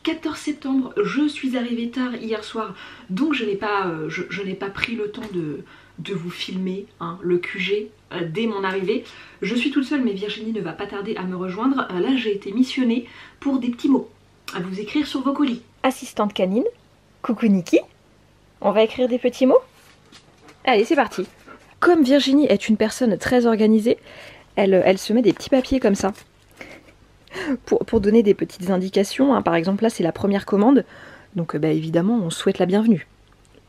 14 septembre, je suis arrivée tard hier soir, donc je n'ai pas pris le temps de vous filmer hein, le QG dès mon arrivée. Je suis toute seule mais Virginie ne va pas tarder à me rejoindre. Là j'ai été missionnée pour des petits mots à vous écrire sur vos colis. Assistante canine, coucou Niki, on va écrire des petits mots? Allez c'est parti. Comme Virginie est une personne très organisée, elle se met des petits papiers comme ça pour donner des petites indications hein. Par exemple là c'est la première commande, donc bah, évidemment on souhaite la bienvenue.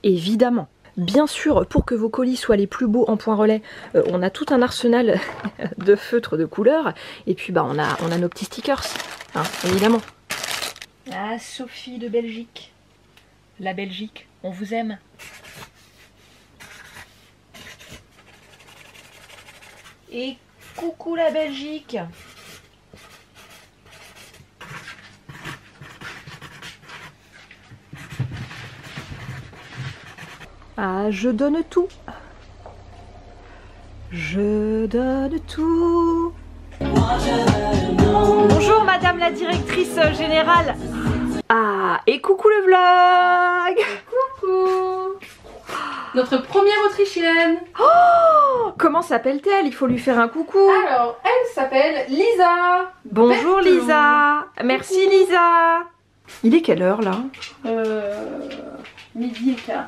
Évidemment. Bien sûr, pour que vos colis soient les plus beaux en point relais, on a tout un arsenal de feutres de couleurs. Et puis bah on a nos petits stickers, hein, évidemment. Ah, Sophie de Belgique. La Belgique, on vous aime. Et coucou la Belgique. Ah, je donne tout. Je donne tout. Bonjour madame la directrice générale. Ah, et coucou le vlog. Coucou. Notre première Autrichienne. Oh, comment s'appelle-t-elle? Il faut lui faire un coucou. Alors, elle s'appelle Lisa. Bonjour Lisa. Merci Lisa. Il est quelle heure là? Midi et quart.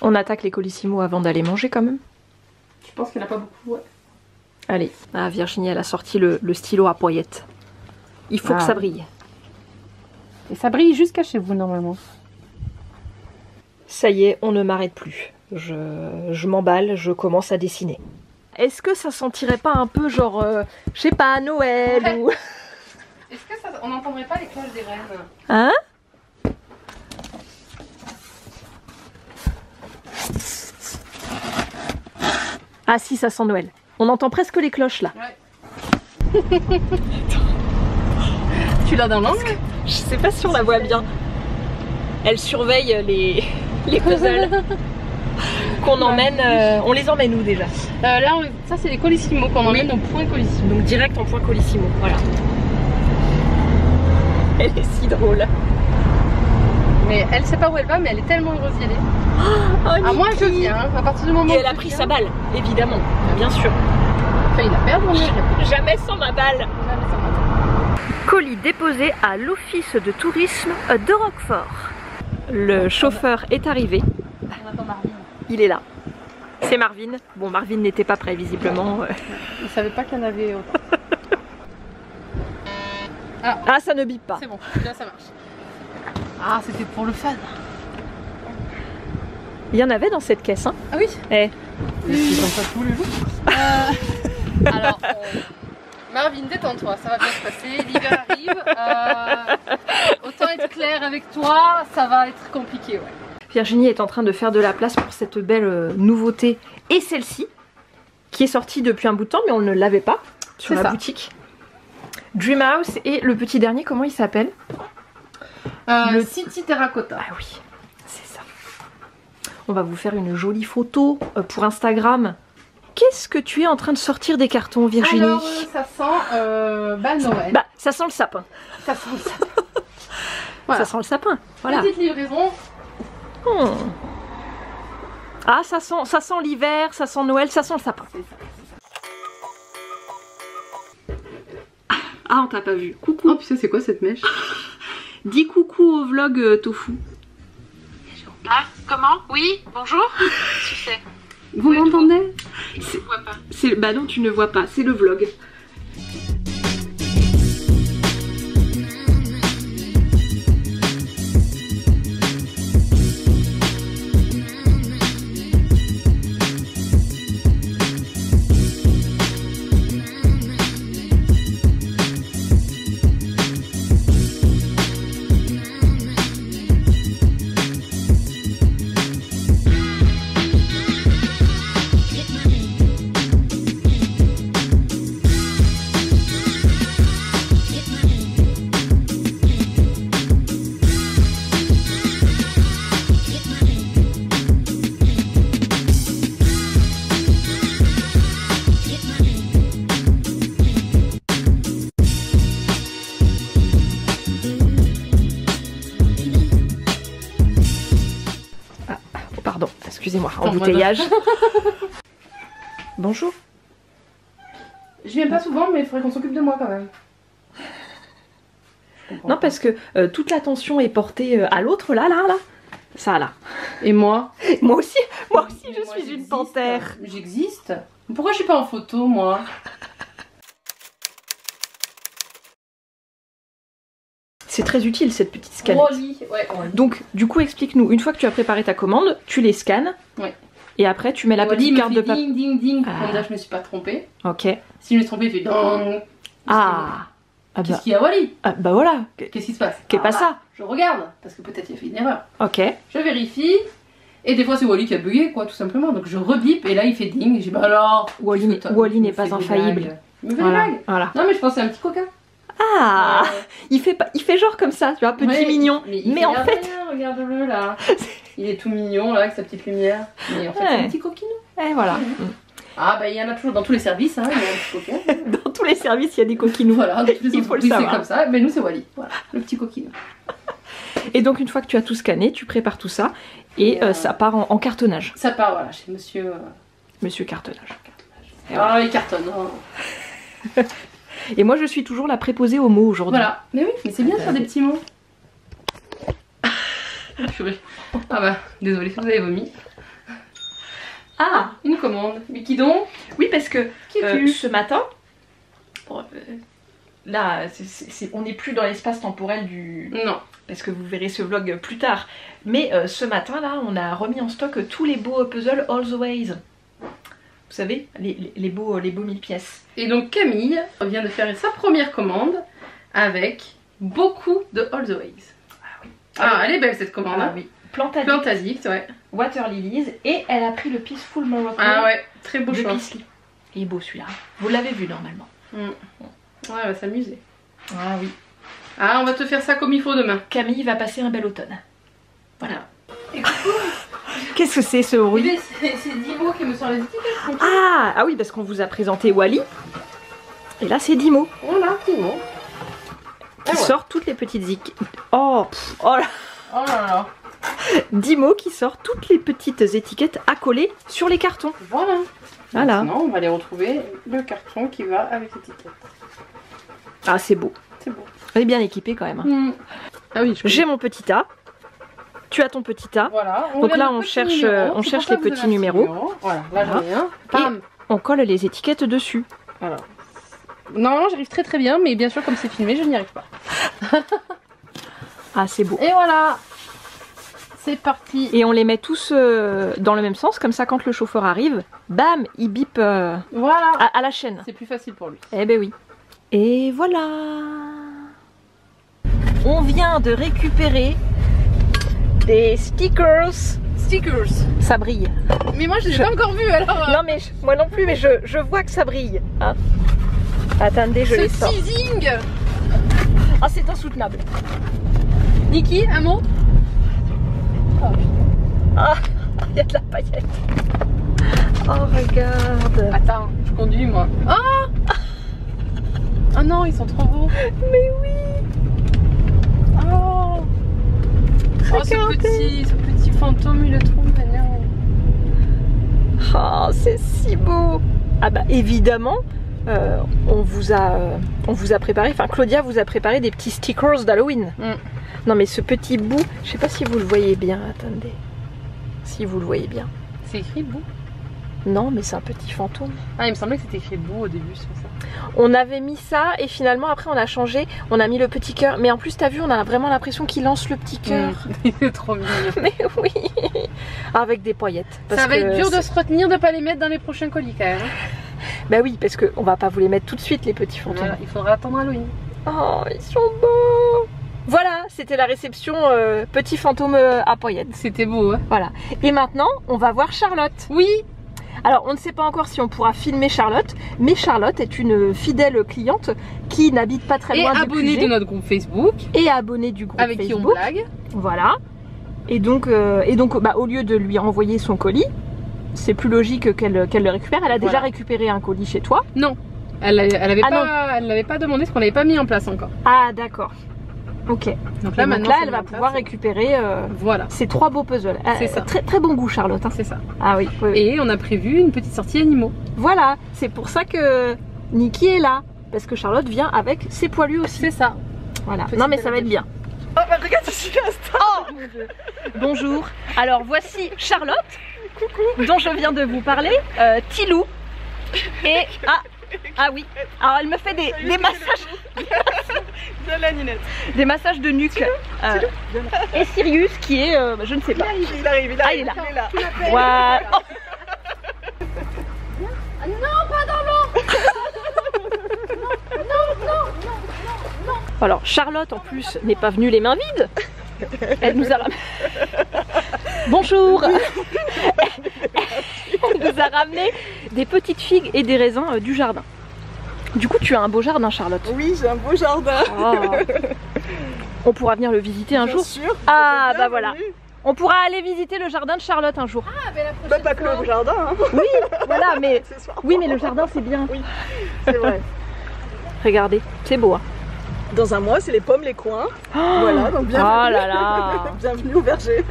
On attaque les colissimo avant d'aller manger quand même. Je pense qu'il n'y en a pas beaucoup, ouais. Allez, ah, Virginie elle a sorti le stylo à paillettes. Il faut que ça brille. Et ça brille jusqu'à chez vous normalement. Ça y est, on ne m'arrête plus. Je m'emballe, je commence à dessiner. Est-ce que ça sentirait pas un peu genre, je sais pas, Noël ouais. Ou... Est-ce que ça, on n'entendrait pas les cloches des reines? Hein? Ah si, ça sent Noël. On entend presque les cloches là. Ouais. Tu l'as dans l'angle? Je sais pas si on la voit bien. Elle surveille les puzzles qu'on emmène. On les emmène où déjà? Là, ça c'est les colissimo qu'on emmène au point colissimo. Donc direct en point colissimo, voilà. Elle est si drôle. Mais elle sait pas où elle va, mais elle est tellement heureuse d'y aller. Oh, moi je viens, à partir du moment où elle a pris sa balle, évidemment, bien sûr. Failli la perdre, jamais sans ma balle. Colis déposé à l'office de tourisme de Roquefort. Le chauffeur est arrivé. On attend Marvin. Il est là. C'est Marvin. Bon, Marvin n'était pas prêt visiblement. Il savait pas qu'il y en avait autant. Ah, ça ne bip pas. C'est bon, là ça marche. Ah, c'était pour le fun. Il y en avait dans cette caisse, hein? Ah oui. Eh. Ils font ça tous les jours. Alors, Marvin, détends-toi, ça va bien se passer. L'hiver arrive. Autant être clair avec toi, ça va être compliqué, ouais. Virginie est en train de faire de la place pour cette belle nouveauté et celle-ci, qui est sortie depuis un bout de temps, mais on ne l'avait pas sur la boutique. Dream House et le petit dernier, comment il s'appelle? Le City Terracotta. Ah oui, c'est ça. On va vous faire une jolie photo pour Instagram. Qu'est-ce que tu es en train de sortir des cartons, Virginie? Alors, ça sent Noël. Bah, ça sent le sapin. Ça sent le sapin. Voilà. Ça sent le sapin. Voilà. Petite livraison. Ah, ça sent l'hiver, ça sent Noël, ça sent le sapin. Ah, on t'a pas vu. Coucou. Oh putain, c'est quoi cette mèche? Dis coucou au vlog Tofu. Ah, comment? Oui, bonjour. Tu sais. Vous m'entendez? Je ne vois pas. Bah non, tu ne vois pas, c'est le vlog. excusez-moi, embouteillage. Bonjour. Je viens pas souvent, mais il faudrait qu'on s'occupe de moi quand même. Non, parce que toute l'attention est portée à l'autre, là. Ça, là. Et moi? Moi aussi, je suis une j'existe. panthère. J'existe. Pourquoi je suis pas en photo, moi? C'est très utile cette petite scanette. Wally, ouais. Donc, du coup, explique-nous. Une fois que tu as préparé ta commande, tu les scannes. Ouais. Et après, tu mets la Wally petite me carte de fait papier. ding, ding, ding. Ah. Comme ça, je me suis pas trompée. Ok. Si je me suis trompée, il fait ding. Qu'est-ce qu'il y a, Wally? Bah voilà. Qu'est-ce qui se passe? Qu'est pas ça? Je regarde, parce que peut-être il a fait une erreur. Ok. Je vérifie. Et des fois, c'est Wally qui a bugué, quoi, tout simplement. Donc je rebip, et là, il fait ding. Et j'ai bah alors. Wally n'est pas infaillible. Il me fait Voilà. des blagues. Voilà. Non, mais je pensais à un petit coca. Ah, il fait genre comme ça, tu vois, petit Ouais, mignon. Mais en fait, rien, regarde-le là. Il est tout mignon là avec sa petite lumière. Mais en fait, c'est Ouais. un petit coquinou. et voilà. Ah bah il y en a toujours dans tous les services, hein, il y a un petit coquin. Dans tous les services, il y a des coquinous. Voilà, dans toutes les Il faut le entreprises, c'est savoir. comme ça. Mais nous c'est Wally. Voilà, le petit coquinou. Et donc, une fois que tu as tout scanné, tu prépares tout ça et ça part en cartonnage. Ça part voilà chez monsieur. Monsieur cartonnage. Ah il cartonne. Hein. Et moi, je suis toujours la préposée aux mots aujourd'hui. Voilà. Mais oui, mais c'est bien de faire des petits mots. Purée. Ah bah désolée, vous avez vomi. Ah, Une commande. Mais qui donc? oui, parce que Qui es-tu? ce matin, bon, là, on n'est plus dans l'espace temporel du... Non. Parce que vous verrez ce vlog plus tard. Mais ce matin, là, on a remis en stock tous les beaux puzzles All the Ways. Vous savez, les beaux 1000 pièces. Et donc Camille vient de faire sa première commande avec beaucoup de All the Ways. Ah oui. Ah, elle est belle cette commande. Ah hein. oui. Plante Plantasique, ouais. Water Lilies. Et elle a pris le Peaceful Morocco Ah ouais, très beau de choix. Peasley. Il est beau celui-là. Vous l'avez vu normalement. Ouais, elle va s'amuser. Ah oui. Ah, on va te faire ça comme il faut demain. Camille va passer un bel automne. Voilà. Qu'est-ce que c'est ce bruit? C'est Dimo qui me sort les étiquettes. Ah oui, parce qu'on vous a présenté Wally. Et là, c'est Dimo Voilà, Dimo. qui sort toutes les petites oh là. Oh là là. Dimo qui sort toutes les petites étiquettes à coller sur les cartons. Voilà. Voilà. Maintenant, on va aller retrouver le carton qui va avec l'étiquette. Ah, c'est beau. C'est beau. On est bien équipé quand même. Hein. Ah oui, J'ai mon petit A. Tu as ton petit A. Voilà. Donc là, on cherche les petits numéros. Voilà, là j'en ai un. Bam. On colle les étiquettes dessus. Alors. Normalement, j'arrive très très bien, mais bien sûr, comme c'est filmé, je n'y arrive pas. Ah, c'est beau. Et voilà. C'est parti. Et on les met tous dans le même sens, comme ça quand le chauffeur arrive, bam, il bip Voilà. à la chaîne. C'est plus facile pour lui. Eh ben oui. Et voilà. On vient de récupérer des stickers. Stickers. Ça brille. Mais moi, je l'ai pas encore vu alors. Non mais moi non plus, mais je vois que ça brille. Hein. Attendez, je les Ce sors. teasing. Ah, c'est insoutenable. Niki, un mot? Ah, il y a de la paillette. Oh, regarde. Attends, je conduis moi. Oh. Ah non, ils sont trop beaux. Mais oui. Oh. Oh, ce petit fantôme, il est trop mignon. Oh, c'est si beau. Ah bah évidemment, on vous a préparé, enfin Claudia vous a préparé des petits stickers d'Halloween. Non mais ce petit bout, je sais pas si vous le voyez bien, attendez. Si vous le voyez bien. C'est écrit bout? Non mais c'est un petit fantôme. Ah, il me semblait que c'était écrit bout au début, c'est ça. On avait mis ça et finalement après on a changé, on a mis le petit cœur. Mais en plus t'as vu, on a vraiment l'impression qu'il lance le petit cœur. Il est trop mignon. Mais oui. Avec des paillettes. Ça va être dur de se retenir de pas les mettre dans les prochains colis quand même. Bah oui, parce qu'on va pas vous les mettre tout de suite les petits fantômes. Voilà, il faudra attendre Halloween. Oh, ils sont beaux. Voilà, c'était la réception petit fantôme à paillettes. C'était beau, hein. Voilà. Et maintenant, on va voir Charlotte. Oui. Alors, on ne sait pas encore si on pourra filmer Charlotte, mais Charlotte est une fidèle cliente qui n'habite pas très loin du abonnée QG. de notre groupe Facebook. Et abonnée du groupe avec Facebook. qui on blague. Voilà. Et donc bah, au lieu de lui envoyer son colis, c'est plus logique qu'elle le récupère. Elle a déjà récupéré un colis chez toi. Non. Elle l'avait pas demandé parce qu'on l'avait pas mis en place encore. Ah d'accord. Ok. Donc là, maintenant, elle va pouvoir récupérer voilà. ces 3 beaux puzzles. C'est ça. Très, très bon goût, Charlotte. Hein. C'est ça. Ah oui, oui, oui. Et on a prévu une petite sortie animaux. Voilà, c'est pour ça que Niki est là. Parce que Charlotte vient avec ses poilus aussi. C'est ça. Voilà. Non mais ça va être bien. Oh bah regarde ici l'instant. Oh mon Dieu. Bonjour. Alors voici Charlotte. Coucou. Dont je viens de vous parler. Tilou. Et ah oui. Alors elle me fait des massages. Viens là, Ninette. Des massages de nuque. Et Sirius qui est je ne sais pas. Il arrive. Ah il est là. Il est là. Voilà. Oh. Non, pas dans l'eau. Alors Charlotte en plus n'est pas venue les mains vides. Elle nous a ramené. Bonjour. Elle nous a ramené des petites figues et des raisins du jardin. Du coup tu as un beau jardin, Charlotte. Oui, j'ai un beau jardin. Oh. On pourra venir le visiter un jour. Sûr. Ah bah voilà. On pourra aller visiter le jardin de Charlotte un jour. Ah, mais la prochaine Bah, pas que le jardin. Hein. Oui, voilà, mais Accessoirement. oui, mais le jardin c'est bien. Oui, c'est vrai. Regardez, c'est beau. Hein. Dans un mois, c'est les pommes, les coins. Oh, Voilà, donc bienvenue. oh là là. Bienvenue au verger.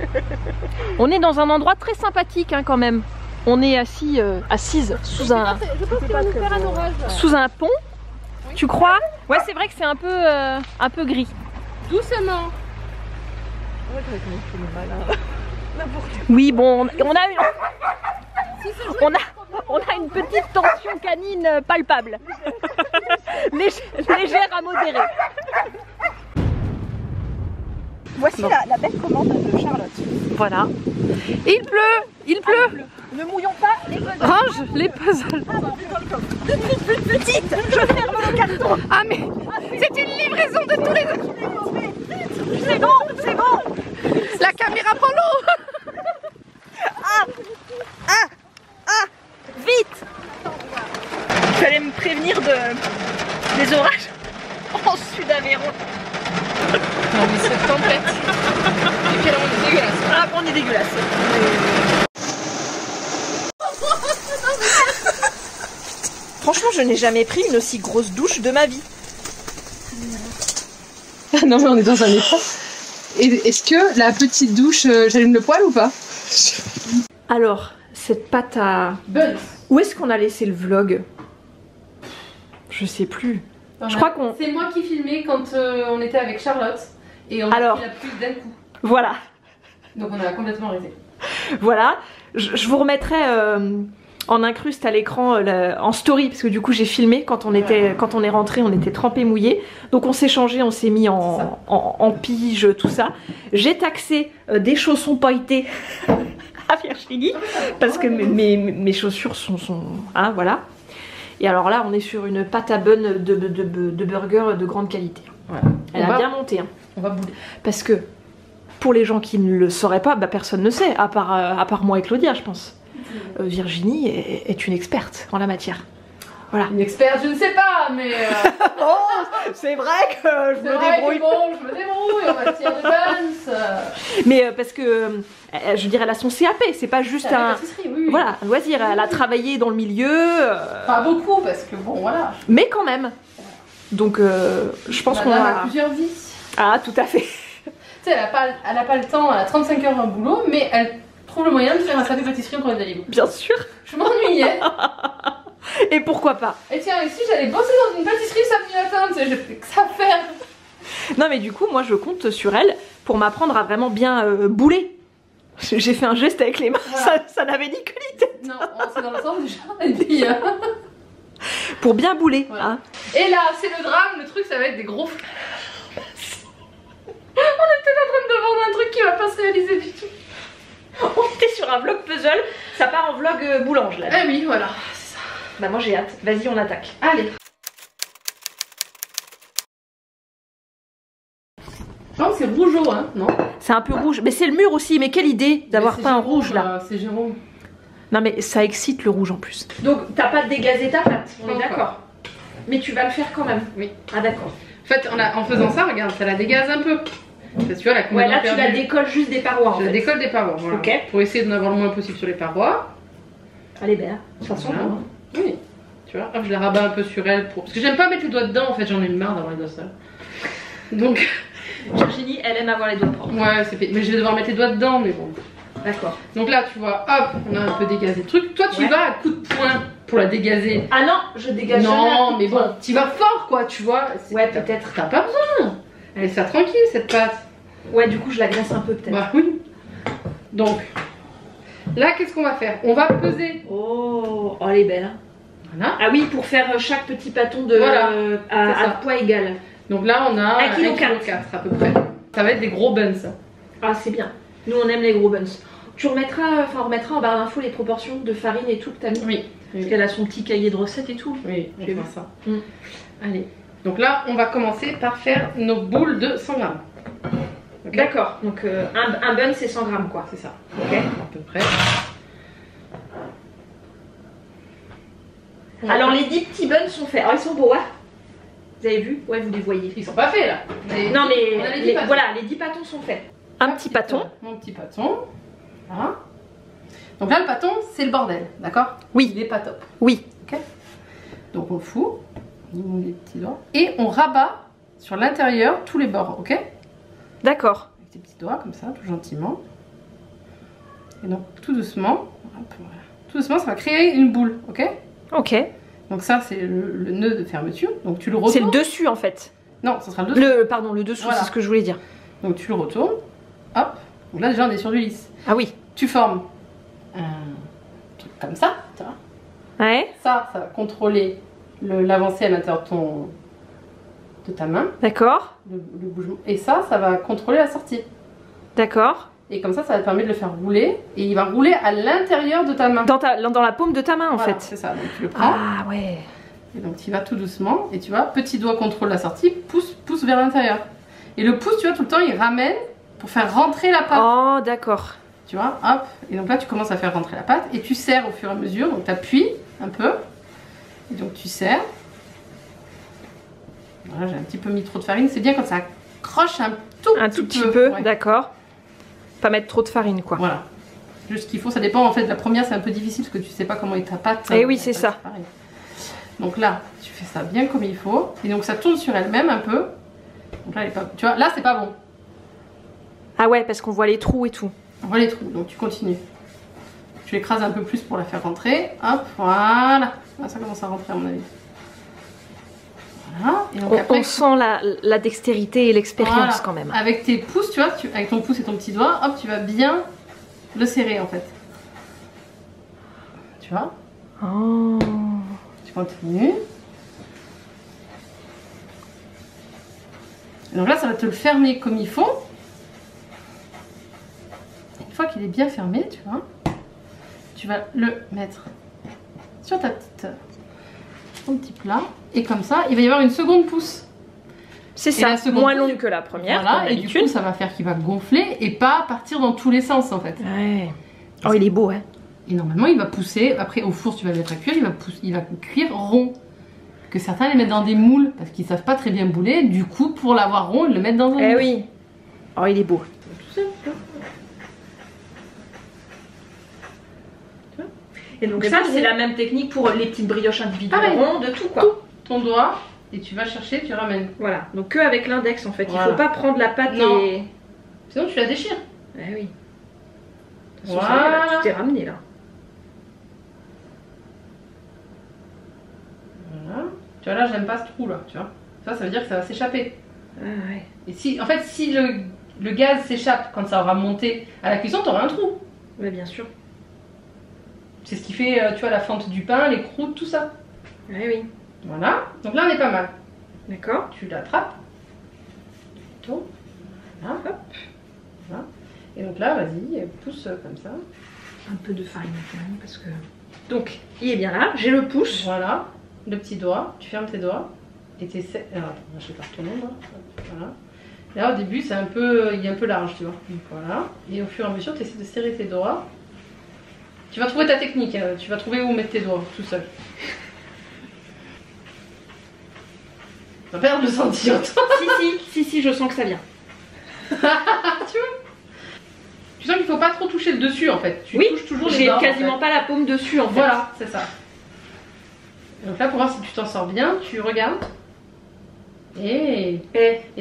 On est dans un endroit très sympathique hein, quand même. On est assise sous un Je pense qu'il va nous faire un orage. sous un pont. Tu crois? Ouais, c'est vrai que c'est un peu gris. Doucement. Oui, bon, on a une petite tension canine palpable. Légère à modérée. Voici la belle commande de Charlotte. Voilà. Et il pleut. Ne mouillons pas les puzzles. Range les puzzles. Plus petite. Je ferme le carton. Ah mais c'est une livraison de tous les... C'est bon, c'est bon. La caméra prend l'eau. Vite. Il fallait me prévenir des orages en sud d'Aveyron. Non, mais cette tempête. Et puis alors, on est dégueulasse. Ah, on est dégueulasse. Franchement, je n'ai jamais pris une aussi grosse douche de ma vie. Non, mais on est dans un état. Et est-ce que la petite douche, j'allume le poêle ou pas? Alors, cette pâte à... Buns. Où est-ce qu'on a laissé le vlog? Je sais plus. Je crois qu'on... C'est moi qui filmais quand on était avec Charlotte. Et on a Alors. pris la pluie d'un coup. Voilà. Donc on a complètement arrêté. Voilà. Je vous remettrai en incruste à l'écran en story. Parce que du coup j'ai filmé quand on est rentré, on était trempés mouillés. Donc on s'est changé, on s'est mis en pige, tout ça. J'ai taxé des chaussons pailletés à Virginie. Parce que mes chaussures sont... Hein, voilà. Et alors là on est sur une pâte à bun de burger de grande qualité. Voilà. Elle a bien monté. Hein. On va bouler. Parce que pour les gens qui ne le sauraient pas, bah personne ne sait, à part moi et Claudia, je pense. Virginie est une experte en la matière. Voilà. Une experte, je ne sais pas, mais. Oh, c'est vrai que je me débrouille. Bon, je me débrouille en matière de buns. Mais parce que, je dirais, elle a son CAP, c'est pas juste un. Oui. Voilà, un loisir, elle a travaillé dans le milieu. Pas beaucoup, parce que bon, voilà. Mais quand même. Donc, je pense qu'on Madame a. a plusieurs vies. Ah, tout à fait. Tu sais, elle a pas le temps, elle a 35 heures en boulot, mais elle trouve le moyen de faire un sac de pâtisserie pour les livres. Bien sûr. Je m'ennuyais. Et pourquoi pas? Et tiens, ici, j'allais bosser dans une pâtisserie samedi matin, tu sais, j'ai fait que ça faire. Non, mais du coup, moi, je compte sur elle pour m'apprendre à vraiment bien bouler. J'ai fait un geste avec les mains, Voilà. ça n'avait ni queue ni tête. Non, c'est dans le sens déjà. Et puis, Pour bien bouler. Voilà. Hein. Et là, c'est le drame, le truc, ça va être des gros. On est peut-être en train de vendre un truc qui va pas se réaliser du tout. On était sur un vlog puzzle, ça part en vlog boulange là. Eh oui, voilà, c'est ça. Bah moi j'ai hâte, vas-y on attaque. Allez. Non, c'est rougeau, hein, non? C'est un peu rouge, mais c'est le mur aussi, mais quelle idée d'avoir peint en rouge là. C'est Jérôme. Non mais ça excite le rouge en plus. Donc t'as pas dégazé ta pâte, on est Encore. d'accord. Mais tu vas le faire quand même. Oui. Ah d'accord. En fait, en faisant ça, regarde, ça la dégaze un peu. Parce que tu vois, la Ouais là tu la décolles juste des parois en Je la fait. décolle des parois, voilà. Ok. Pour essayer de n'avoir le moins possible sur les parois. Allez ben, de toute façon. Voilà. hein. Oui. Tu vois, hop, je la rabats un peu sur elle pour. Parce que j'aime pas mettre les doigts dedans, en fait, j'en ai marre d'avoir les doigts sales. Donc, Virginie, elle aime avoir les doigts propres. Ouais, mais je vais devoir mettre les doigts dedans, mais bon. D'accord. Donc là, tu vois, hop, on a un peu dégazé le truc. Toi, tu vas à coup de poing pour la dégazer. Ah non, je dégage jamais à Non, coup de mais bon, poing. tu vas fort, quoi, tu vois. Ouais, peut-être. T'as pas besoin. Elle sert tranquille, cette pâte. Ouais, du coup, je la graisse un peu, peut-être. Bah oui. Donc, là, qu'est-ce qu'on va faire? On va peser. Oh, elle est belle. Hein. Voilà. Ah oui, pour faire chaque petit pâton de Voilà, à poids égal. Donc là, on a 1,4 kg à peu près. Ça va être des gros buns. Ah, c'est bien. Nous, on aime les gros buns. Tu remettras, on remettra en barre d'infos les proportions de farine et tout que t'as mis. Oui. Parce qu'elle a son petit cahier de recettes et tout. Oui, Je on vais va voir ça. Allez. Donc là, on va commencer par faire nos boules de 100 grammes. Ok. D'accord. Donc un bun, c'est 100 grammes, quoi. C'est ça. Ok. À peu près. Alors, les 10 petits buns sont faits. Alors, ils sont beaux, hein? Vous avez vu? Ouais, vous les voyez. Ils sont pas faits là. Non, on a mais les 10 pâtons. voilà, les 10 pâtons sont faits. Un petit pâton. Mon petit pâton. Voilà. Donc là, le pâton, c'est le bordel, d'accord? Oui. Il est pas top. Oui. Ok. Donc on fout. On met les petits doigts. Et on rabat sur l'intérieur tous les bords, ok? D'accord. Avec tes petits doigts, comme ça, tout gentiment. Et donc, tout doucement. Hop, voilà. Tout doucement, ça va créer une boule, ok? Ok. Donc ça, c'est le nœud de fermeture. Donc tu le retournes. C'est le dessus, en fait. Non, ça sera le dessus. Pardon, le dessous, Voilà. c'est ce que je voulais dire. Donc tu le retournes. Hop. Donc là, déjà, on est sur du lisse. Ah oui. Tu formes un truc comme ça, tu vois. Ouais. Ça va contrôler l'avancée à l'intérieur de ta main, D'accord. le bougement. Et ça va contrôler la sortie. D'accord. Et comme ça va te permettre de le faire rouler. Et il va rouler à l'intérieur de ta main. Dans la paume de ta main, en Voilà, fait. c'est ça. Donc tu le prends. Ah ouais. Et donc tu y vas tout doucement. Et tu vois, petit doigt contrôle la sortie, pousse vers l'intérieur. Et le pouce, tu vois, tout le temps, il ramène pour faire rentrer la pâte. Oh, d'accord. Tu vois, hop. Et donc là, tu commences à faire rentrer la pâte. Et tu serres au fur et à mesure. Donc tu appuies un peu. Et donc tu serres. Voilà, j'ai un petit peu mis trop de farine. C'est bien quand ça accroche un tout petit peu, Ouais. d'accord. Pas mettre trop de farine, quoi. Voilà. Juste ce qu'il faut, ça dépend. En fait, la première, c'est un peu difficile parce que tu sais pas comment est ta pâte. Eh oui, c'est ça. Pareil. Donc là, tu fais ça bien comme il faut. Et donc ça tourne sur elle-même un peu. Donc là, elle est pas... tu vois, là, c'est pas bon. Ah ouais, parce qu'on voit les trous et tout. On voit les trous. Donc tu continues. Tu l'écrases un peu plus pour la faire rentrer. Hop, voilà. Ah, ça commence à rentrer à mon avis. Voilà. Et donc après, On sent la dextérité et l'expérience voilà. quand même. Avec tes pouces, tu vois, avec ton pouce et ton petit doigt, hop, tu vas bien le serrer en fait. Tu vois? Oh. Tu continues. Et donc là, ça va te le fermer comme il faut. Une fois qu'il est bien fermé, tu vois, tu vas le mettre sur ton petit plat. Et comme ça, il va y avoir une seconde pousse. C'est Et ça, la seconde moins pousse, longue que la première. Voilà, comme et du d'habitude. coup, ça va faire qu'il va gonfler et pas partir dans tous les sens en fait. Ouais. Oh, il est beau, hein. Et normalement, il va pousser. Après, au four, tu vas le mettre à cuire. Il va cuire rond. Que certains les mettent dans des moules parce qu'ils savent pas très bien bouler. Du coup, pour l'avoir rond, ils le mettent dans un Eh moule. oui. Oh, il est beau. Et donc ça, c'est la même technique pour les petites brioches individuelles Pareil. rondes, tout quoi. Ton doigt, et tu vas chercher, tu ramènes. Voilà, donc que avec l'index en fait. Voilà. Il faut pas prendre la pâte Non. et... Sinon, tu la déchires. Eh oui. Voilà. Tu t'es ramené là. Voilà. Tu vois, là, j'aime pas ce trou là. Tu vois. Ça veut dire que ça va s'échapper. Ah ouais. Et si, en fait, si le gaz s'échappe quand ça aura monté à la cuisson, tu auras un trou. Ouais, bien sûr. C'est ce qui fait, tu vois, la fente du pain, les croûtes, tout ça. Ouais, oui. Voilà. Donc là, on est pas mal. D'accord. Tu l'attrapes. Tu tournes. Voilà. Hop. Voilà. Et donc là, vas-y, pousse comme ça. Un peu de farine quand même parce que... Donc, il est bien là. J'ai le pouce. Voilà. Le petit doigt. Tu fermes tes doigts. Et tes... Alors, attends, je vais faire tourner, moi. Voilà. Là, au début, c'est un peu... il est un peu large, tu vois. Donc voilà. Et au fur et à mesure, tu essaies de serrer tes doigts. Tu vas trouver ta technique. Hein. Tu vas trouver où mettre tes doigts, tout seul. Tu vas perdre le sentiment, toi. si, je sens que ça vient. Tu vois? Tu sens qu'il faut pas trop toucher le dessus, en fait. Tu Oui, touches toujours les j'ai bords, quasiment en fait. pas la paume dessus en fait. Voilà, c'est ça. Donc là, pour voir si tu t'en sors bien, tu regardes. Et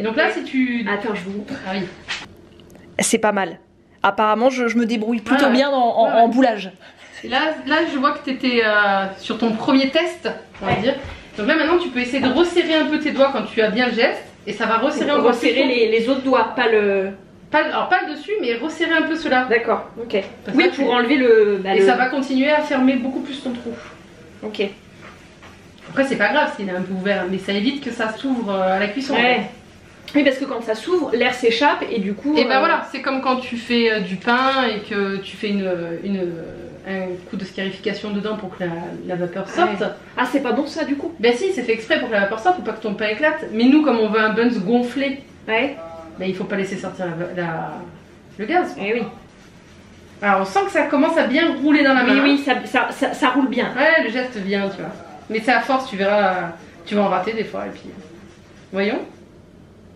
donc là, si tu... Attends, je vous... Ah oui. C'est pas mal. Apparemment, je me débrouille plutôt Ouais. bien en boulage. Et là, je vois que tu étais sur ton premier test, on va dire. Donc là, maintenant, tu peux essayer de resserrer un peu tes doigts quand tu as bien le geste. Et ça va resserrer encore plus. Resserrer les autres doigts, pas le... Alors pas le dessus, mais resserrer un peu cela. D'accord, ok. Parce Oui, que pour enlever le... Et ça va continuer à fermer beaucoup plus ton trou. Ok. Après, c'est pas grave s'il est un peu ouvert, mais ça évite que ça s'ouvre à la cuisson. Ouais. Oui, parce que quand ça s'ouvre, l'air s'échappe et du coup... Et ben voilà, c'est comme quand tu fais du pain et que tu fais un coup de scarification dedans pour que la vapeur sorte. Ouais. Ah, c'est pas bon ça du coup? Ben si, c'est fait exprès pour que la vapeur sorte, pour pas que ton pain éclate. Mais nous, comme on veut un buns gonflé, Ouais. ben il faut pas laisser sortir le gaz. Eh oui. Alors on sent que ça commence à bien rouler dans la main. Oui, ça roule bien. Ouais, le geste vient, tu vois. Mais c'est à force, tu verras, tu vas en rater des fois et puis... Voyons.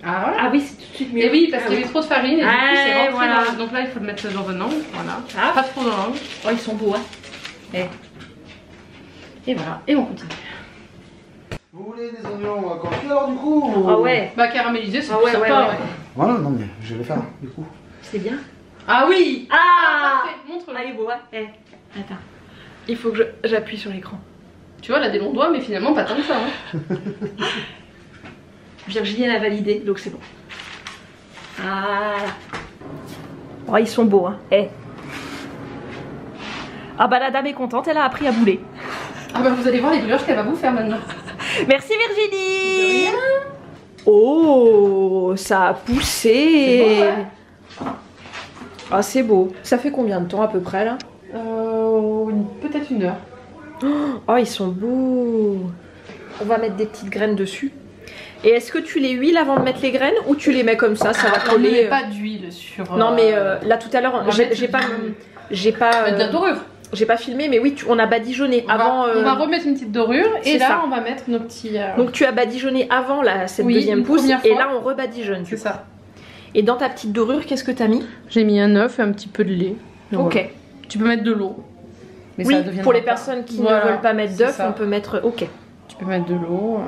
Ah voilà. Ah oui, c'est tout de suite mieux. Et oui, parce Ah qu'il y oui. avait trop de farine et du coup c'est rentré voilà. donc là il faut le mettre dans un angle, voilà. Ah. Pas trop dans l'angle. Oh, ils sont beaux, hein. Et voilà, et on continue. Vous voulez des oignons confits alors du coup Ah ouais, Bah caraméliser c'est Ah plus ouais, sympa, ouais, ouais. ouais. Voilà, non mais je vais le faire du coup. c'est bien. Ah oui. Ah, Parfait, montre-le. il est beau, hein. Attends. Il faut que j'appuie sur l'écran. Tu vois, elle a des longs doigts mais finalement pas tant que ça. Hein. Virginie elle a validé, donc c'est bon. Voilà. Oh, ils sont beaux, hein. Ah bah la dame est contente, elle a appris à bouler. Ah bah vous allez voir les brioches qu'elle va vous faire maintenant. Merci Virginie. Oh, ça a poussé. C'est beau, ouais. Ah c'est beau. Ça fait combien de temps à peu près là? Peut-être 1 heure. Oh, ils sont beaux. On va mettre des petites graines dessus. Et est-ce que tu les huiles avant de mettre les graines ou tu les mets comme ça va On ne coller met pas d'huile sur... Non mais là tout à l'heure on va mettre j'ai pas de la dorure. j'ai pas filmé mais oui on a badigeonné avant. On va remettre une petite dorure et c'est là ça. on va mettre nos petits... Donc tu as badigeonné avant cette Oui, deuxième une pousse première et fois. là on rebadigeonne. C'est ça. Et dans ta petite dorure qu'est-ce que t'as mis? J'ai mis un œuf et un petit peu de lait. Donc, Ok. voilà. Tu peux mettre de l'eau. Mais Oui, ça deviendra pour les pas. personnes qui Voilà, ne veulent pas mettre c'est d'œuf, ça. on peut mettre. Ok. Tu peux mettre de l'eau.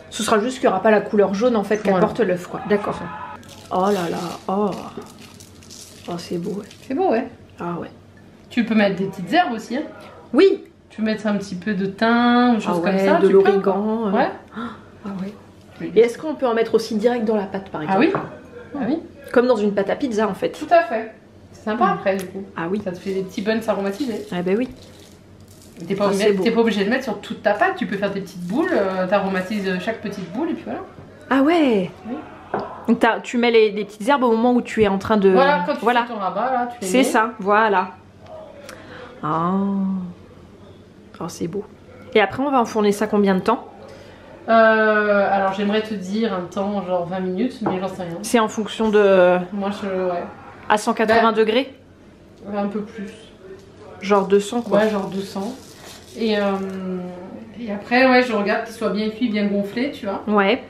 Ce sera juste qu'il n'y aura pas la couleur jaune en fait qu'apporte l'œuf quoi. D'accord. Oh là là. Oh. Oh c'est beau. Ouais. C'est beau, ouais. Ah ouais. Tu peux mettre des petites herbes aussi. Hein. Oui. Tu peux mettre un petit peu de thym, ou choses Ah comme ouais, ça. de tu peux, l'origan. quoi. Ouais. Ah ouais. Et est-ce qu'on peut en mettre aussi direct dans la pâte par exemple? Ah oui. Ah oui. Comme dans une pâte à pizza en fait. Tout à fait. C'est sympa après du coup. Ah oui. Ça te fait des petits buns aromatisés. Ah ben oui. T'es pas, c'est beau. pas obligé de mettre sur toute ta pâte. Tu peux faire des petites boules. T'aromatises chaque petite boule et puis voilà. Ah ouais. Oui. Donc tu mets les petites herbes au moment où tu es en train de. Voilà, quand tu fais ton rabat là, tu les C'est mets. ça, voilà. Ah. Oh, c'est beau. Et après, on va enfourner ça combien de temps? Alors j'aimerais te dire un temps genre 20 minutes, mais j'en sais rien. C'est en fonction de. Moi ouais. À 180 Bah, degrés? Un peu plus. Genre 200 quoi. Ouais, genre 200. Et après, ouais, je regarde qu'ils soient bien cuits, bien gonflés, tu vois. Ouais.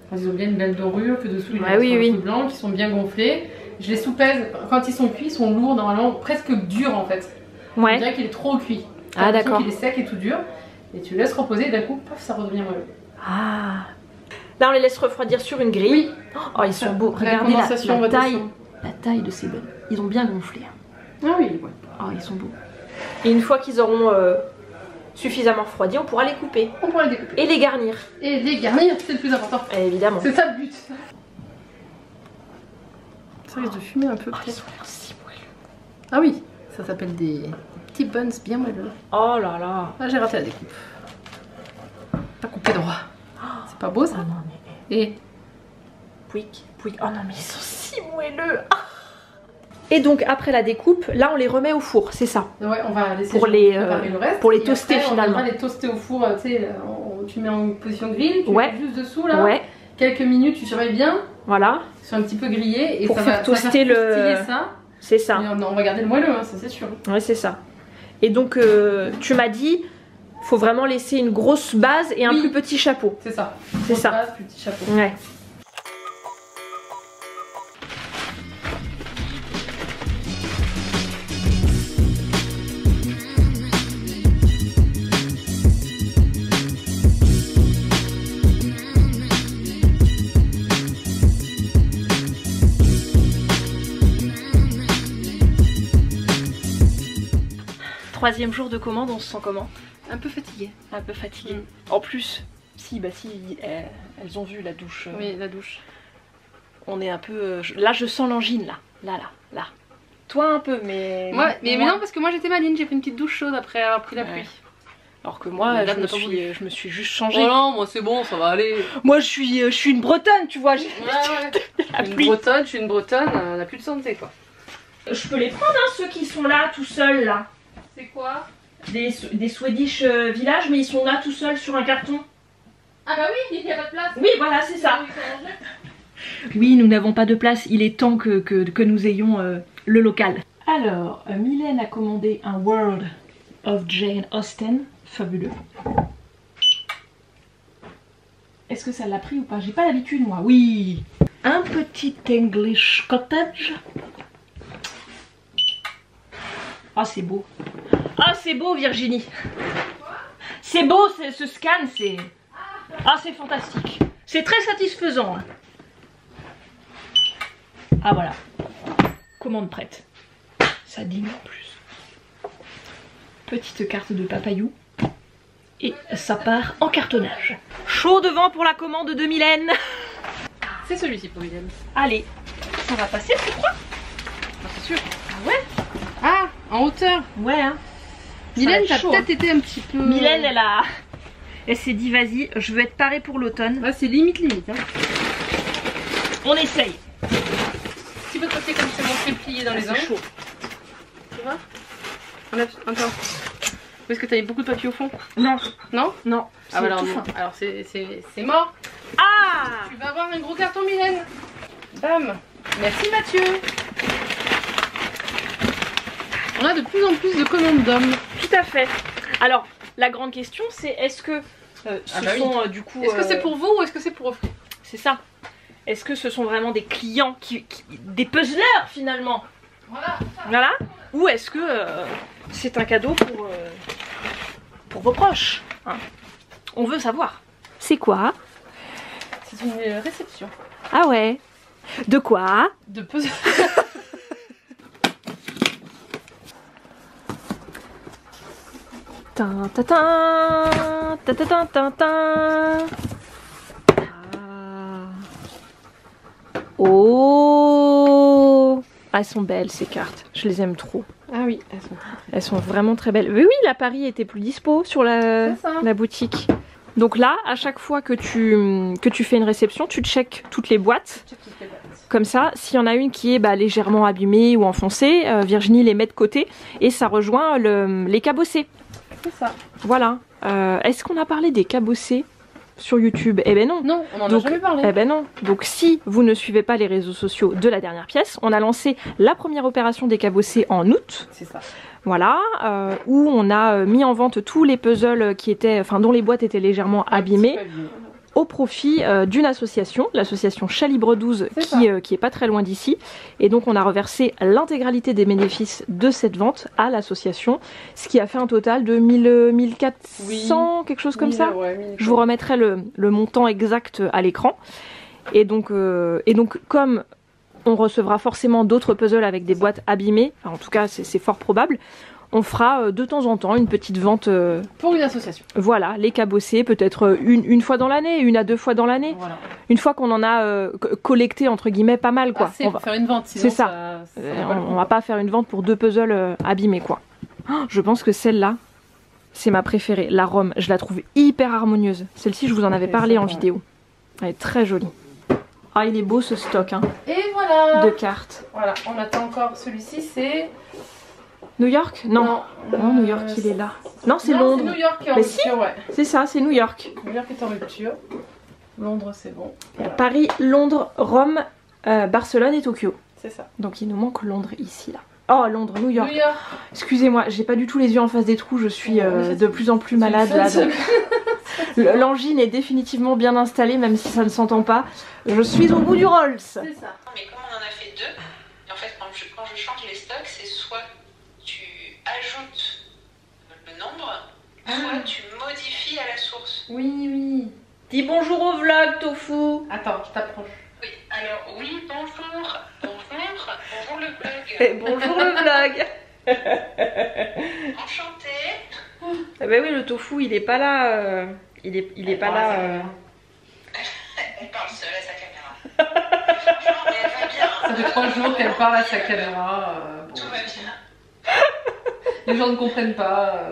Quand ils ont bien une belle dorure, que dessous ils Ouais, oui, sont oui. un peu blancs, qui sont bien gonflés. Je les soupèse. Quand ils sont cuits, ils sont lourds normalement, presque durs en fait. On Ouais. dirait qu'il est trop cuit. Ah, d'accord. Il est sec et tout dur. Et tu le laisses reposer et d'un coup, paf, ça redevient moelleux. Ah. Là, on les laisse refroidir sur une grille. Oui. Oh, ils sont beaux. La Regardez condensation va taille. descendre. La taille de ces buns. Ils ont bien gonflé. Ah oui, ouais. Oh, ils sont beaux. Et une fois qu'ils auront suffisamment refroidi, on pourra les couper. On pourra les découper. Et les garnir. Et les garnir, c'est le plus important. Évidemment. C'est ça le but. Ça risque de fumer un peu. Oh, ils peut-être. ont l'air si moelleux. Ah oui, ça s'appelle des petits buns bien moelleux. Oh là là. Ah, j'ai raté la découpe. Pas coupé droit. C'est pas beau ça? Ah non, mais. Et Pouic, pouic. Oh non, mais ils sont si moelleux. Ah. Et donc, après la découpe, là, on les remet au four, c'est ça? ouais, on va laisser Pour les, préparer le reste. pour les Et toaster, après, finalement. On va les toaster au four, tu sais, tu mets en position grill, tu Ouais. mets juste dessous là. Ouais, Quelques minutes, tu surveilles bien, voilà, ils sont un petit peu grillés et Pour ça faire va toaster ça va le- croustiller ça. c'est ça. Et on va garder le moelleux, hein, ça c'est sûr. Ouais, c'est ça. Et donc, tu m'as dit, faut vraiment laisser une grosse base et un Oui. plus petit chapeau. C'est ça. C'est ça. Grosse base, petit chapeau. Ouais. 3e jour de commande, on se sent comment? Un peu fatiguée. Un peu fatiguée. En plus, si, elles ont vu la douche. Oui, la douche. On est un peu... là, je sens l'angine, là. Toi un peu, mais... Ouais, mais non, parce que moi j'étais maligne, j'ai pris une petite douche chaude après avoir pris la pluie. Alors que moi, je me suis juste changée. Oh non, moi c'est bon, ça va aller. Moi, je suis une Bretonne, tu vois. Ouais. Je suis une Bretonne, on a plus de santé, quoi. Je peux les prendre, hein, ceux qui sont là, tout seuls, là. C'est quoi? Des Swedish Village, mais ils sont là, tout seuls, sur un carton. Ah bah oui, il n'y a pas de place. Oui, voilà, c'est ça. Oui, nous n'avons pas de place, il est temps que nous ayons le local. Alors, Mylène a commandé un World of Jane Austen, fabuleux. Est-ce que ça l'a pris ou pas? J'ai pas l'habitude, moi. Oui. Un petit English cottage. Ah, c'est beau. Ah, c'est beau, Virginie. C'est beau, ce scan, c'est... Ah, c'est fantastique. C'est très satisfaisant. Ah, voilà. Commande prête. Ça digne en plus. Petite carte de papayou. Et ça part en cartonnage. Chaud devant pour la commande de Mylène. C'est celui-ci pour Mylène. Allez, ça va passer, tu crois? Ah, c'est sûr. Ah ouais? Ah, en hauteur. Ouais, hein. Mylène, t'as peut-être été un petit peu... Mylène, elle s'est dit, vas-y, je veux être parée pour l'automne. Ouais, c'est limite. Hein. On essaye. Tu peux côté comme c'est bon, fait plier dans les angles. C'est chaud. Tu vois? Attends. Est-ce que t'as mis beaucoup de papier au fond? Non. Non? Non. Ah voilà, tout non. fin. Alors c'est mort. Ah! Tu vas avoir un gros carton, Mylène. Bam. Merci Mathieu. On a de plus en plus de commandes d'hommes. Tout à fait. Alors, la grande question, c'est est-ce que sont du coup... Est-ce que c'est pour vous ou est-ce que c'est pour offrir? C'est ça. Est-ce que ce sont vraiment des clients des puzzlers finalement? Voilà. Ou est-ce que c'est un cadeau pour vos proches, hein? On veut savoir. C'est quoi? C'est une réception. Ah ouais. De quoi? De puzzle. Tin, ta, tin, ta, ta, tin, tin, tin. Ah. Oh. Ah, elles sont belles ces cartes. Je les aime trop. Ah oui, elles sont vraiment très belles. Oui, la Paris était plus dispo sur la boutique. Donc là, à chaque fois que tu fais une réception, tu checkes toutes les boîtes. Comme ça, s'il y en a une qui est légèrement abîmée ou enfoncée, Virginie les met de côté et ça rejoint les cabossés. C'est ça. Voilà. Est-ce qu'on a parlé des cabossés sur YouTube? Eh ben non. Non, on en a jamais parlé. Eh ben non. Donc si vous ne suivez pas les réseaux sociaux de la dernière pièce, on a lancé la première opération des cabossés en août. C'est ça. Voilà, où on a mis en vente tous les puzzles dont les boîtes étaient légèrement abîmées, au profit d'une association, l'association Chalibre 12, qui est pas très loin d'ici. Et donc on a reversé l'intégralité des bénéfices de cette vente à l'association, ce qui a fait un total de 1400, quelque chose comme ça. Ouais, je vous remettrai le montant exact à l'écran. Et donc comme on recevra forcément d'autres puzzles avec des boîtes abîmées, enfin, en tout cas c'est fort probable, on fera de temps en temps une petite vente pour une association. Voilà, les cabossés, peut-être une fois dans l'année, 1 à 2 fois dans l'année. Voilà. Une fois qu'on en a collecté entre guillemets pas mal quoi. On va faire une vente, sinon c'est ça. On va pas faire une vente pour 2 puzzles abîmés quoi. Oh, je pense que celle-là, c'est ma préférée, la Rome. Je la trouve hyper harmonieuse. Celle-ci, je vous en avais parlé en vidéo. Elle est très jolie. Ah, il est beau ce stock hein, et voilà. De cartes. Voilà, on attend encore celui-ci, c'est... New York? Non. Non, New York, il est là. Non, c'est Londres. C'est New York qui est en rupture, ouais. C'est ça, c'est New York. New York est en rupture. Londres, c'est bon. Voilà. Paris, Londres, Rome, Barcelone et Tokyo. C'est ça. Donc il nous manque Londres ici, là. Oh, Londres, New York. New York. Excusez-moi, j'ai pas du tout les yeux en face des trous, je suis de plus en plus malade là. L'angine est définitivement bien installée, même si ça ne s'entend pas. Je suis au bout du Rolls. C'est ça. Mais comme on en a fait 2, et en fait quand je change les stocks, c'est soit tu ajoutes le nombre, soit tu modifies à la source. Oui. Dis bonjour au vlog, Tofu. Attends, je t'approche. Oui, alors oui, bonjour le vlog. Et bonjour le vlog. Enchantée. Ah bah oui, le tofu, il est pas là. Il est pas là. Elle parle seule à sa caméra. Franchement, mais elle va bien. Ça fait 3 jours qu'elle parle à sa caméra. Tout va bien. Les gens ne comprennent pas.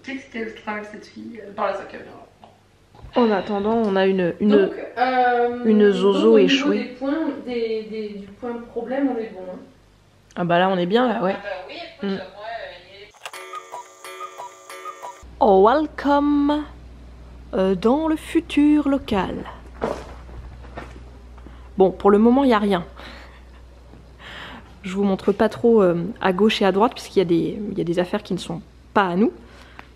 Qu'est-ce qu'elle traverse cette fille? Elle parle à sa caméra. En attendant, on a une zozo donc, échouée. Du point de problème, on est bon. Hein. Ah bah là, on est bien là, ouais. Ah bah oui, écoute, moi, Oh, welcome dans le futur local. Bon, pour le moment, il n'y a rien. Je vous montre pas trop à gauche et à droite, puisqu'il y a des affaires qui ne sont pas à nous.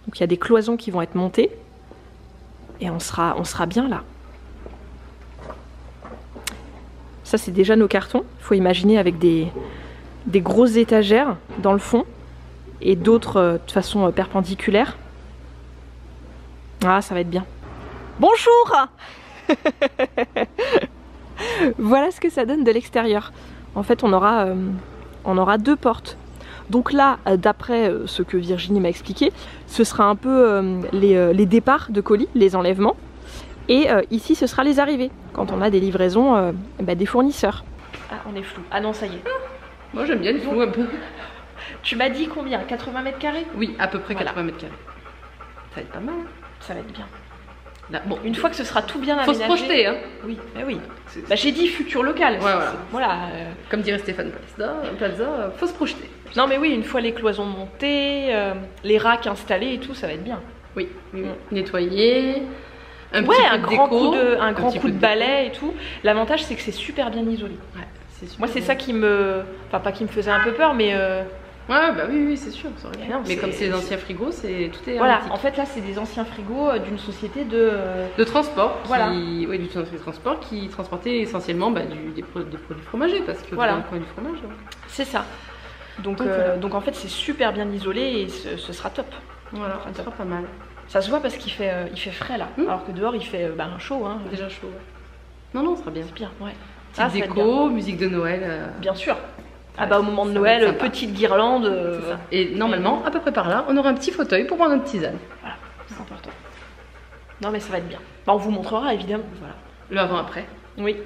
Donc il y a des cloisons qui vont être montées. Et on sera bien là. Ça, c'est déjà nos cartons. Il faut imaginer avec des grosses étagères dans le fond. Et d'autres de façon perpendiculaire. Ah, ça va être bien. Bonjour. Voilà ce que ça donne de l'extérieur. En fait, on aura 2 portes. Donc là, d'après ce que Virginie m'a expliqué, ce sera un peu les départs de colis, les enlèvements. Et ici, ce sera les arrivées, quand on a des livraisons des fournisseurs. Ah, on est flou. Ah non, ça y est. Moi, j'aime bien le flou un peu. Tu m'as dit combien? 80 mètres carrés? Oui, à peu près Voilà. 80 mètres carrés. Ça va être pas mal. Hein. Ça va être bien. Là, bon, Une fois que ce sera tout bien faut aménagé... se projeter, hein. Oui, mais oui. Bah, j'ai dit futur local. Ouais, voilà. Voilà. Comme dirait Stéphane Plaza, faut se projeter. Non mais oui, une fois les cloisons montées, les racks installés et tout, ça va être bien. Oui, nettoyer, un Ouais, petit un peu grand déco, un grand petit coup peu de balai et tout. L'avantage, c'est que c'est super bien isolé. Ouais, c'est super. Moi, c'est ça qui me... Enfin, pas qui me faisait un peu peur, mais... Ouais, bah oui, c'est sûr, ça aurait pu. Non, mais comme c'est des anciens frigos, tout est Voilà, hermétique. en fait, là, c'est des anciens frigos d'une société de... De transport, Voilà. Oui, du transport qui transportait essentiellement des produits fromagers, parce que Voilà. dans le coin du fromage. hein. C'est ça. Donc, voilà. donc en fait, c'est super bien isolé et ce sera top. Voilà, ça sera pas mal. Ça se voit parce qu'il fait frais, là. Alors que dehors, il fait chaud, hein. Déjà chaud. Ouais. Non, ça sera bien. C'est bien, ouais. Petite Ah, ça va être déco, musique de Noël. Bien sûr. Ah bah au moment de ça va être Noël, sympa. petite guirlande. C'est ça. Et normalement, à peu près par là, on aura un petit fauteuil pour prendre notre tisane. Voilà, c'est important. Non mais ça va être bien. Bah, on vous montrera évidemment. Voilà. Le avant-après. Oui.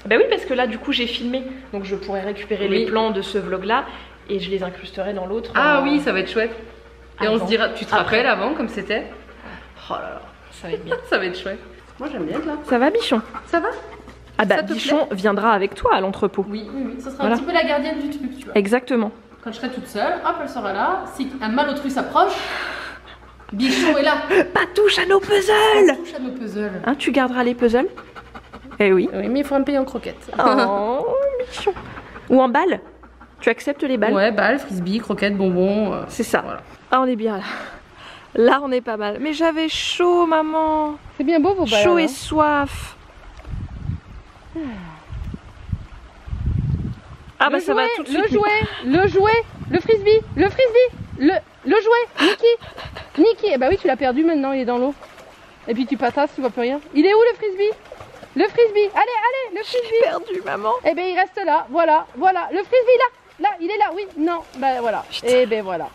Bah oui, parce que là du coup j'ai filmé, donc je pourrais récupérer les plans de ce vlog là et je les incrusterai dans l'autre. Ah oui, ça va être chouette. Et on Avant. se dira, tu te Après. rappelles avant comme c'était? Oh là là, ça va être bien. Ça va être chouette. Moi j'aime bien être là. Ça va Bichon? Ça va? Ah bah Ça te Bichon viendra avec toi à l'entrepôt. Oui, ça sera Voilà. un petit peu la gardienne du truc, tu vois. Exactement. Quand je serai toute seule, hop, elle sera là. Si un malotru s'approche, Bichon est là. Pas touche à nos puzzles. Touche à nos puzzles. Hein, tu garderas les puzzles? Eh oui. Oui, mais il faut me payer en croquettes. Oh, Bichon. Ou en balles? Tu acceptes les balles? Ouais, balles, frisbee, croquettes, bonbons. C'est ça. Voilà. Ah, on est bien là. Là, on est pas mal. Mais j'avais chaud, maman. C'est bien beau vos balles. Chaud et soif. Ah bah ça va tout de suite. le frisbee, le jouet, Niki. Eh bah oui, tu l'as perdu maintenant, il est dans l'eau. Et puis tu passes, tu vois plus rien. Il est où le frisbee? Le frisbee, allez, le frisbee. J'ai perdu, maman. Eh ben il reste là, voilà, le frisbee là, il est là, oui, non, bah voilà. Et ben voilà.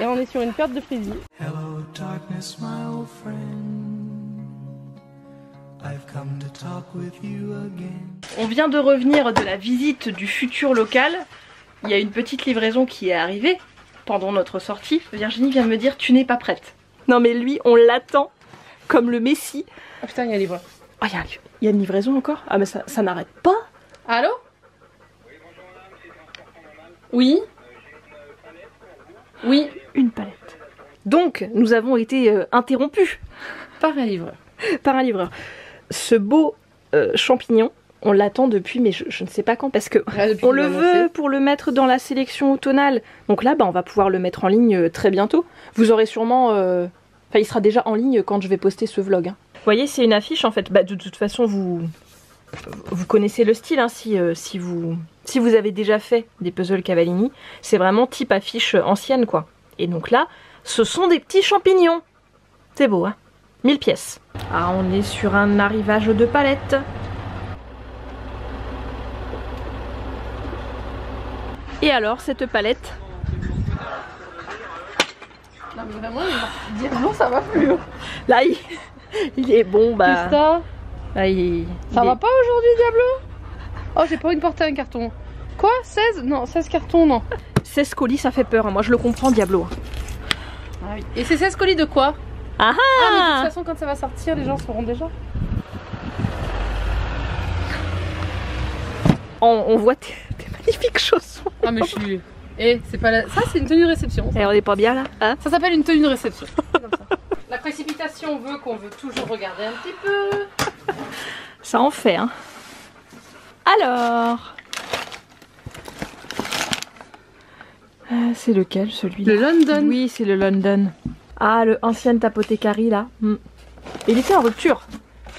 Et on est sur une perte de frisbee. Hello, darkness, my old friend. I've come to talk with you again. On vient de revenir de la visite du futur local. Il y a une petite livraison qui est arrivée pendant notre sortie. Virginie vient de me dire tu n'es pas prête. Non mais lui on l'attend comme le Messie. Ah putain, il y a un livre. Oh, il y a une livraison encore? Ah mais ça n'arrête pas. Allô? Oui. Oui. Une palette. Donc nous avons été interrompus Par un livreur. par un livreur. Ce beau champignon, on l'attend depuis mais je ne sais pas quand parce que on le veut pour le mettre dans la sélection automnale. Donc là, on va pouvoir le mettre en ligne très bientôt. Vous aurez sûrement... Enfin, il sera déjà en ligne quand je vais poster ce vlog. Hein. Vous voyez, c'est une affiche en fait. Bah, de toute façon, vous connaissez le style hein, si vous avez déjà fait des puzzles Cavallini. C'est vraiment type affiche ancienne quoi. Et donc là, ce sont des petits champignons. C'est beau, hein. 1000 pièces. Ah, on est sur un arrivage de palette. Et alors, cette palette, Non mais vraiment, Diablo ça va plus. Là, il est bon, bah. Qu'est-ce que t'as? Là, Ça va pas aujourd'hui, Diablo? Oh, j'ai pas envie de porter un carton. Quoi? 16? Non, 16 cartons, non. 16 colis, ça fait peur, hein. Moi je le comprends, Diablo. Ah oui. Et c'est 16 colis de quoi? Ah Ah, mais de toute façon, quand ça va sortir, les gens sauront déjà. On voit tes magnifiques chaussons. Ah, mais je suis. Eh, c'est pas la... Ça, c'est une tenue de réception. Et on est pas bien là, hein? Ça s'appelle une tenue de réception. C'est comme ça. La précipitation veut qu'on veut toujours regarder un petit peu. Ça en fait, hein. Alors. C'est lequel celui-là? Le London. Oui, c'est le London. Ah, le ancien Apothecary là. Il était en rupture.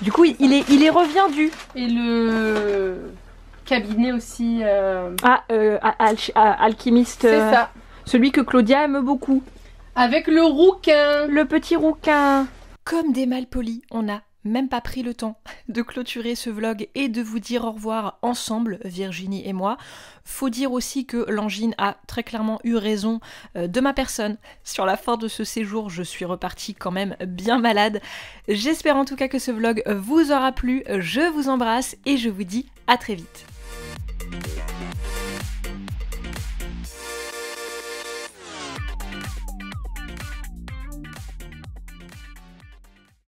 Du coup, il est reviendu. Et le cabinet aussi. Alchimiste. C'est ça. Celui que Claudia aime beaucoup. Avec le rouquin. Le petit rouquin. Comme des malpolis, on n'a même pas pris le temps de clôturer ce vlog et de vous dire au revoir ensemble, Virginie et moi. Faut dire aussi que l'angine a très clairement eu raison de ma personne. Sur la fin de ce séjour, je suis repartie quand même bien malade. J'espère en tout cas que ce vlog vous aura plu. Je vous embrasse et je vous dis à très vite.